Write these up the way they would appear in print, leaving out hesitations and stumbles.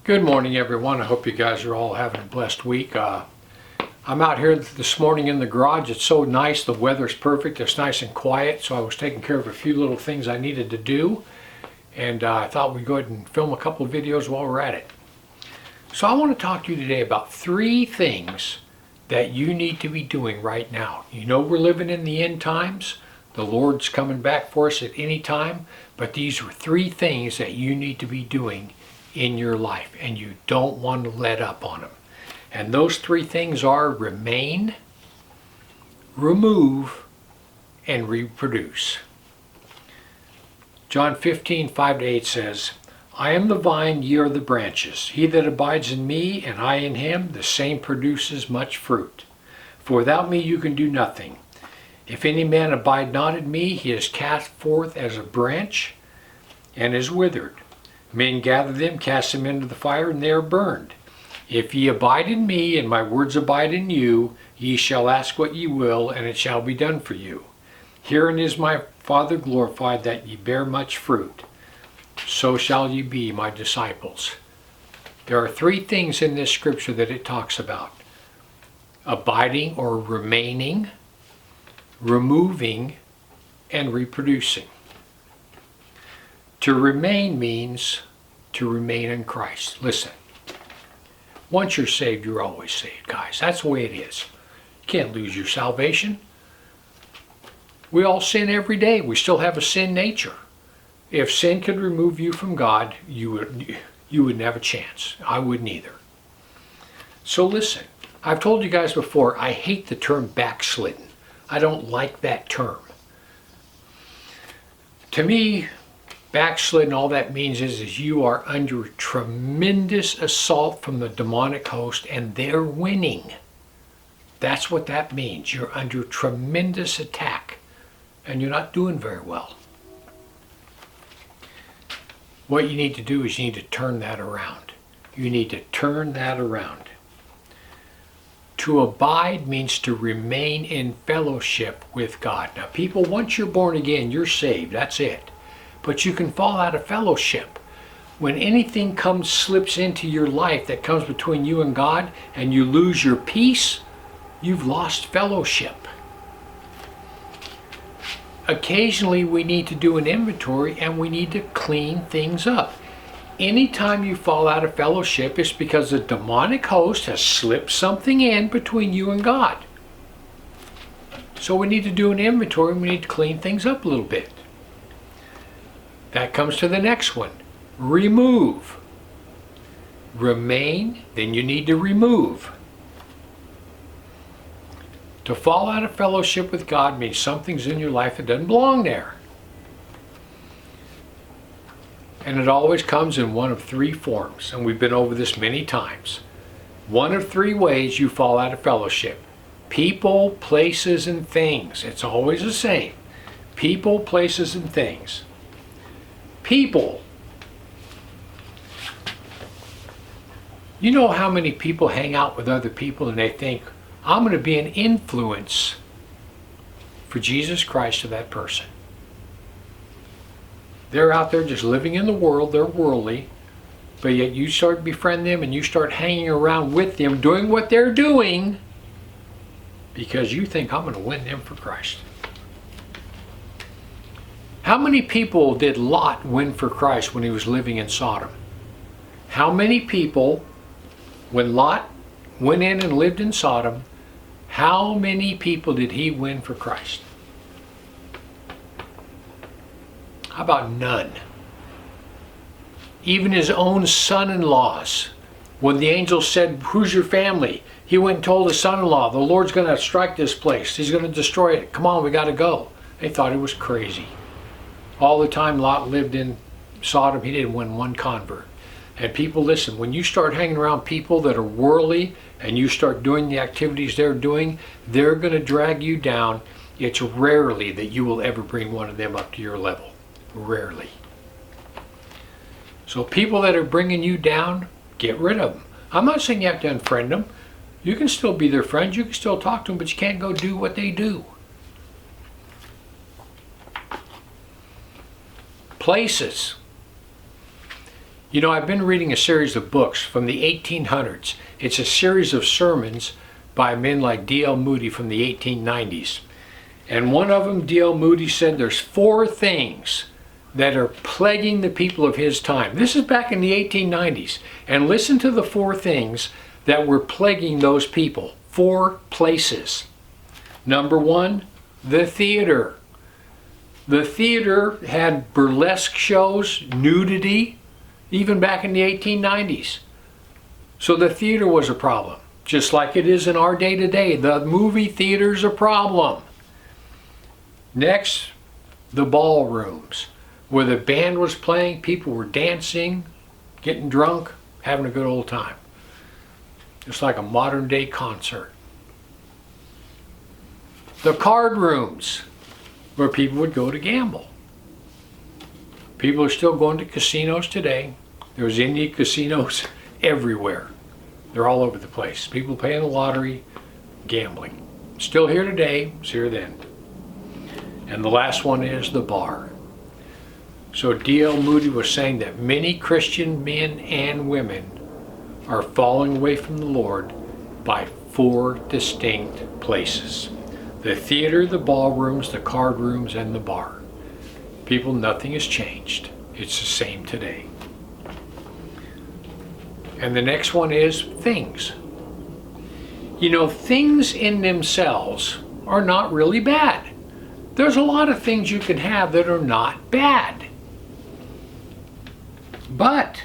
Good morning, everyone. I hope you guys are all having a blessed week. I'm out here this morning in the garage. It's so nice. The weather's perfect. It's nice and quiet. So I was taking care of a few little things I needed to do. And I thought we'd go ahead and film a couple of videos while we're at it. So I want to talk to you today about 3 things that you need to be doing right now. You know we're living in the end times. The Lord's coming back for us at any time. But these are 3 things that you need to be doing in your life, and you don't want to let up on them. And those 3 things are remain, remove, and reproduce. John 15:5-8 says, I am the vine, ye are the branches. He that abides in me, and I in him, the same produces much fruit. For without me you can do nothing. If any man abide not in me, he is cast forth as a branch, and is withered. Men gather them, cast them into the fire, and they are burned. If ye abide in me, and my words abide in you, ye shall ask what ye will, and it shall be done for you. Herein is my Father glorified, that ye bear much fruit. So shall ye be my disciples. There are 3 things in this scripture that it talks about: abiding or remaining, removing, and reproducing. To remain means to remain in Christ. Listen, once you're saved, you're always saved, guys. That's the way it is. You can't lose your salvation. We all sin every day. We still have a sin nature. If sin could remove you from God, you wouldn't have a chance. I wouldn't either. So listen, I've told you guys before, I hate the term backslidden. I don't like that term. To me, backslidden, all that means is you are under tremendous assault from the demonic host, and they're winning. That's what that means. You're under tremendous attack, and you're not doing very well. What you need to do is you need to turn that around. You need to turn that around. To abide means to remain in fellowship with God. Now, people, once you're born again, you're saved. That's it. But you can fall out of fellowship. When anything slips into your life that comes between you and God, and you lose your peace, you've lost fellowship. Occasionally we need to do an inventory, and we need to clean things up. Anytime you fall out of fellowship, it's because the demonic host has slipped something in between you and God. So we need to do an inventory, and we need to clean things up a little bit. That comes to the next one. Remove. Remain, then you need to remove. To fall out of fellowship with God means something's in your life that doesn't belong there. And it always comes in one of 3 forms, and we've been over this many times. One of 3 ways you fall out of fellowship: people, places, and things. It's always the same. People, places, and things. People. You know how many people hang out with other people and they think, I'm going to be an influence for Jesus Christ to that person. They're out there just living in the world, they're worldly, but yet you start to befriend them and you start hanging around with them, doing what they're doing, because you think, I'm going to win them for Christ. How many people did Lot win for Christ when he was living in Sodom? How many people, when Lot went in and lived in Sodom, how many people did he win for Christ? How about none? Even his own son-in-laws. When the angel said, who's your family? He went and told his son-in-law, the Lord's going to strike this place. He's going to destroy it. Come on, we got to go. They thought he was crazy. All the time Lot lived in Sodom, he didn't win one convert. And people, listen, when you start hanging around people that are worldly and you start doing the activities they're doing, they're going to drag you down. It's rarely that you will ever bring one of them up to your level. Rarely. So people that are bringing you down, get rid of them. I'm not saying you have to unfriend them. You can still be their friend. You can still talk to them, but you can't go do what they do. Places. You know, I've been reading a series of books from the 1800s. It's a series of sermons by men like D.L. Moody from the 1890s. And one of them, D.L. Moody, said there's 4 things that are plaguing the people of his time. This is back in the 1890s. And listen to the 4 things that were plaguing those people. 4 places. Number 1, the theater. The theater had burlesque shows, nudity, even back in the 1890s. So the theater was a problem, just like it is in our day today. The movie theater's a problem. Next, the ballrooms, where the band was playing, people were dancing, getting drunk, having a good old time. It's like a modern day concert. The card rooms, where people would go to gamble. People are still going to casinos today. There's Indian casinos everywhere. They're all over the place. People playing the lottery, gambling. Still here today, it's here then. And the last one is the bar. So D.L. Moody was saying that many Christian men and women are falling away from the Lord by 4 distinct places. The theater, the ballrooms, the card rooms, and the bar. People, nothing has changed. It's the same today. And the next one is things. You know, things in themselves are not really bad. There's a lot of things you can have that are not bad. But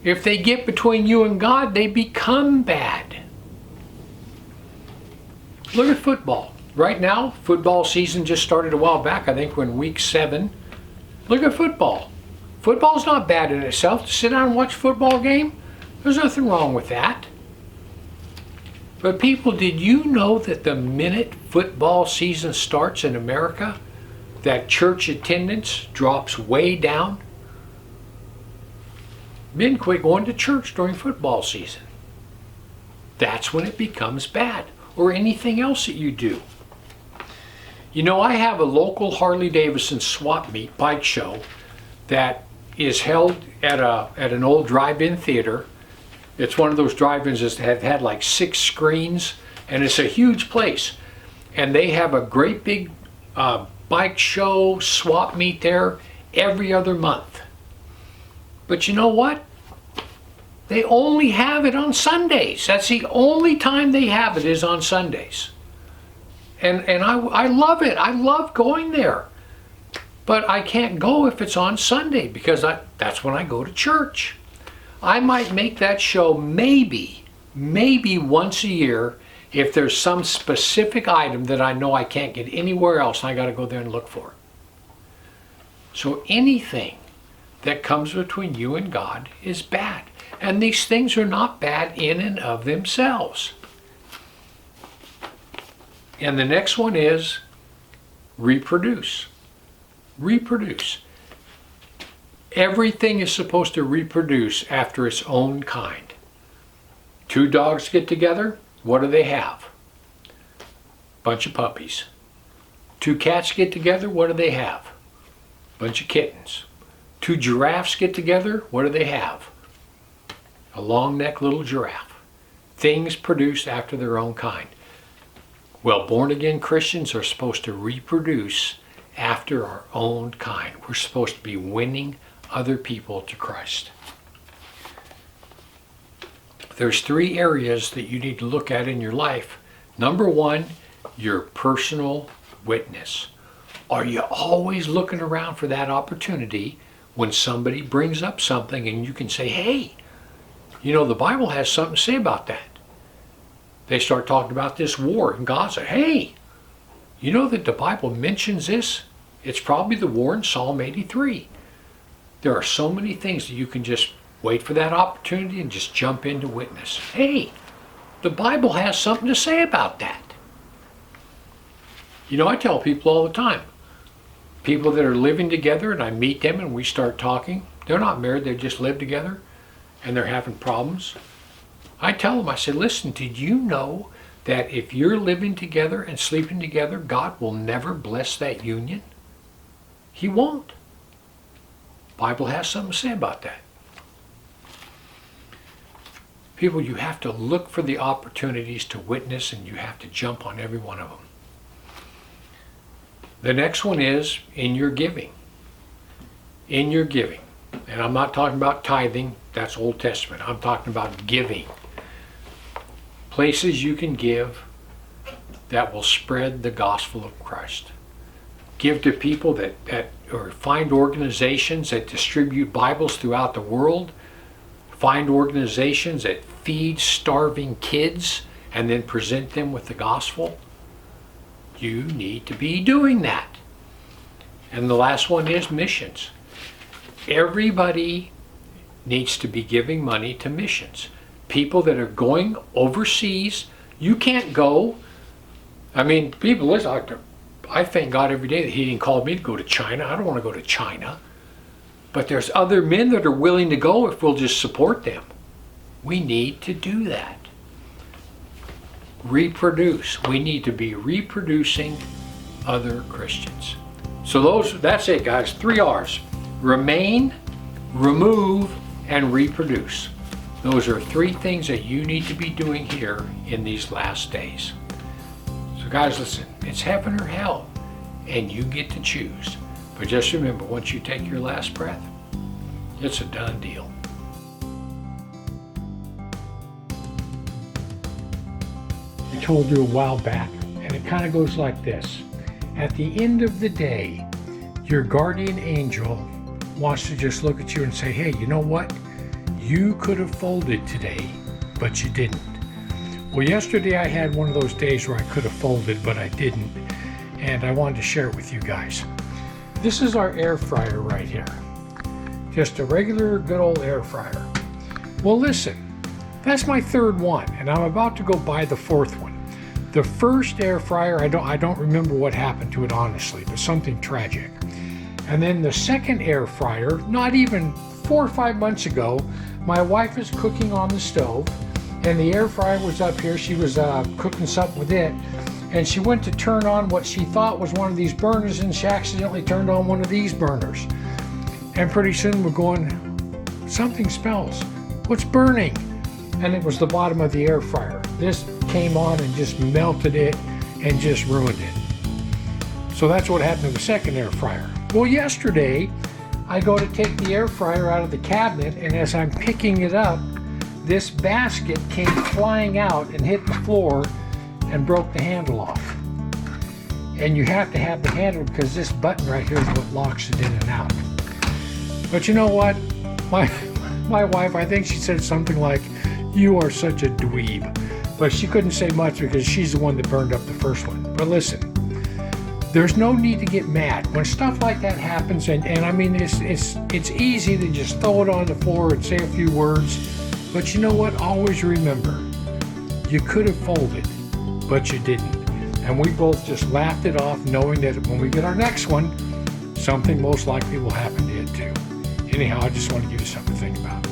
if they get between you and God, they become bad. Look at football. Right now, football season just started a while back. I think we're in week 7. Look at football. Football's not bad in itself. To sit down and watch a football game, there's nothing wrong with that. But people, did you know that the minute football season starts in America, that church attendance drops way down? Men quit going to church during football season. That's when it becomes bad. Or anything else that you do. You know, I have a local Harley-Davidson swap meet bike show that is held at an old drive-in theater. It's one of those drive-ins that have had like 6 screens, and it's a huge place. And they have a great big bike show swap meet there every other month. But you know what? They only have it on Sundays. That's the only time they have it, is on Sundays. And I love it. I love going there. But I can't go if it's on Sunday, because that's when I go to church. I might make that show maybe once a year if there's some specific item that I know I can't get anywhere else and I got to go there and look for it. So anything that comes between you and God is bad. And these things are not bad in and of themselves. And the next one is reproduce. Reproduce. Everything is supposed to reproduce after its own kind. 2 dogs get together, what do they have? Bunch of puppies. 2 cats get together, what do they have? Bunch of kittens. 2 giraffes get together, what do they have? A long-necked little giraffe. Things produced after their own kind. Well, born-again Christians are supposed to reproduce after our own kind. We're supposed to be winning other people to Christ. There's 3 areas that you need to look at in your life. Number 1, your personal witness. Are you always looking around for that opportunity when somebody brings up something and you can say, hey, you know, the Bible has something to say about that. They start talking about this war in Gaza. Hey, you know that the Bible mentions this? It's probably the war in Psalm 83. There are so many things that you can just wait for that opportunity and just jump in to witness. Hey, the Bible has something to say about that. You know, I tell people all the time, people that are living together and I meet them and we start talking, they're not married, they just live together, and they're having problems. I tell them, I say, listen, did you know that if you're living together and sleeping together, God will never bless that union? He won't. The Bible has something to say about that. People, you have to look for the opportunities to witness, and you have to jump on every one of them. The next one is in your giving. In your giving. And I'm not talking about tithing, that's Old Testament. I'm talking about giving. Places you can give that will spread the gospel of Christ. Give to people or find organizations that distribute Bibles throughout the world. Find organizations that feed starving kids and then present them with the gospel. You need to be doing that. And the last one is missions. Everybody needs to be giving money to missions. People that are going overseas, you can't go. I mean, people, listen, I thank God every day that He didn't call me to go to China. I don't want to go to China. But there's other men that are willing to go if we'll just support them. We need to do that. Reproduce. We need to be reproducing other Christians. So that's it, guys. 3 R's. Remain, remove, and reproduce. Those are 3 things that you need to be doing here in these last days. So guys, listen, it's heaven or hell, and you get to choose. But just remember, once you take your last breath, it's a done deal. I told you a while back, and it kind of goes like this. At the end of the day, your guardian angel wants to just look at you and say, hey, you know what? You could have folded today, but you didn't. Well, yesterday I had one of those days where I could have folded, but I didn't. And I wanted to share it with you guys. This is our air fryer right here. Just a regular good old air fryer. Well, listen, that's my 3rd one, and I'm about to go buy the 4th one. The first air fryer, I don't remember what happened to it honestly, but something tragic. And then the second air fryer, not even 4 or 5 months ago, my wife is cooking on the stove, and the air fryer was up here. She was cooking something with it, and she went to turn on what she thought was one of these burners, and she accidentally turned on one of these burners. And pretty soon we're going, something smells. What's burning? And it was the bottom of the air fryer. This came on and just melted it and just ruined it. So that's what happened to the second air fryer. Well, yesterday I go to take the air fryer out of the cabinet, and as I'm picking it up, this basket came flying out and hit the floor and broke the handle off. And you have to have the handle because this button right here is what locks it in and out. But you know what? My wife, I think she said something like, you are such a dweeb. But she couldn't say much because she's the one that burned up the first one. But listen, there's no need to get mad. When stuff like that happens, and I mean, it's easy to just throw it on the floor and say a few words. But you know what? Always remember, you could have folded, but you didn't. And we both just laughed it off, knowing that when we get our next one, something most likely will happen to it too. Anyhow, I just want to give you something to think about.